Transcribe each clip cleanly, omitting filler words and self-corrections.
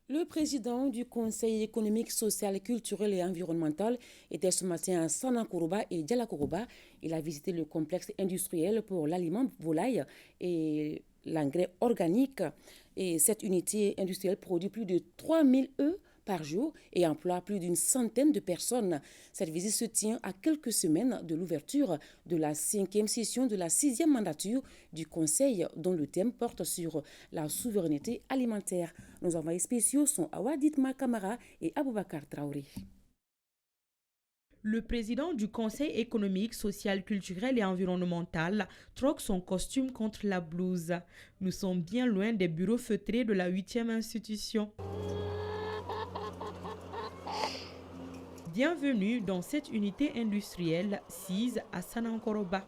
Le président du Conseil économique, social, culturel et environnemental était ce matin à Sanakourouba et Dialakourouba. Il a visité le complexe industriel pour l'aliment volaille et l'engrais organique. Et cette unité industrielle produit plus de 3000 œufs par jour et emploie plus d'une centaine de personnes. Cette visite se tient à quelques semaines de l'ouverture de la 5e session de la 6e mandature du Conseil, dont le thème porte sur la souveraineté alimentaire. Nos envoyés spéciaux sont Awaditma Kamara et Aboubakar Traoré. Le président du Conseil économique, social, culturel et environnemental troque son costume contre la blouse. Nous sommes bien loin des bureaux feutrés de la 8e institution. Bienvenue dans cette unité industrielle sise à Sanankoroba.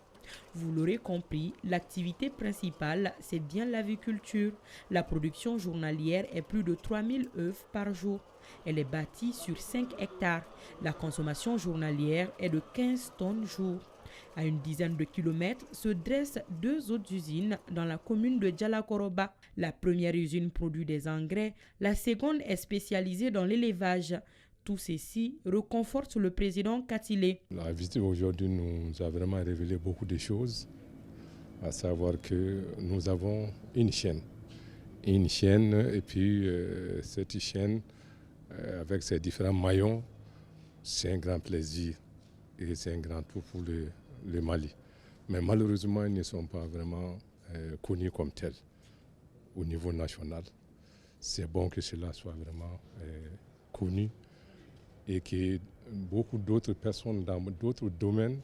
Vous l'aurez compris, l'activité principale, c'est bien l'aviculture. La production journalière est plus de 3000 œufs par jour. Elle est bâtie sur 5 hectares. La consommation journalière est de 15 tonnes jour. À une dizaine de kilomètres se dressent 2 autres usines dans la commune de Dialakourouba. La première usine produit des engrais, la seconde est spécialisée dans l'élevage. Tout ceci reconforte le président Katilé. La visite aujourd'hui nous a vraiment révélé beaucoup de choses, à savoir que nous avons une chaîne. Et puis cette chaîne, avec ses différents maillons, c'est un grand plaisir et c'est un grand tout pour le Mali. Mais malheureusement, ils ne sont pas vraiment connus comme tels au niveau national. C'est bon que cela soit vraiment connu et que beaucoup d'autres personnes dans d'autres domaines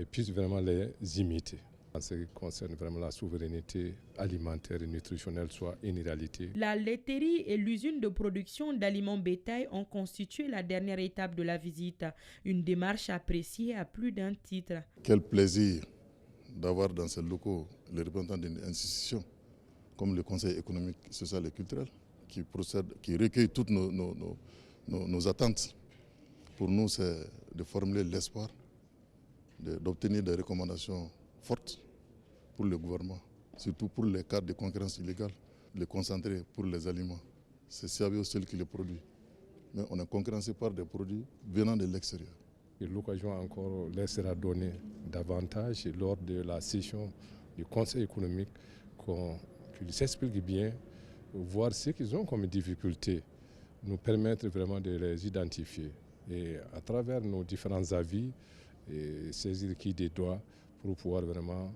puissent vraiment les imiter. En ce qui concerne vraiment la souveraineté alimentaire et nutritionnelle soit une réalité. La laiterie et l'usine de production d'aliments bétail ont constitué la dernière étape de la visite. Une démarche appréciée à plus d'un titre. Quel plaisir d'avoir dans ces locaux les représentants d'une institution comme le Conseil économique, social et culturel qui recueille toutes nos attentes. Pour nous, c'est de formuler l'espoir, d'obtenir des recommandations fortes pour le gouvernement, surtout pour les cas de concurrence illégale, les concentrer pour les aliments. C'est Siabio seul qui les produit. Mais on est concurrencé par des produits venant de l'extérieur. L'occasion encore leur sera donnée davantage lors de la session du Conseil économique qu'ils s'expliquent bien, voir ce qu'ils ont comme difficultés, nous permettre vraiment de les identifier. Et à travers nos différents avis, saisir qui des doigts pour pouvoir vraiment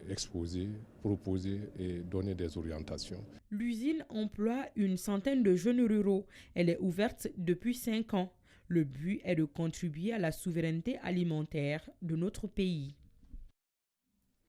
exposer, proposer et donner des orientations. L'usine emploie une centaine de jeunes ruraux. Elle est ouverte depuis 5 ans. Le but est de contribuer à la souveraineté alimentaire de notre pays.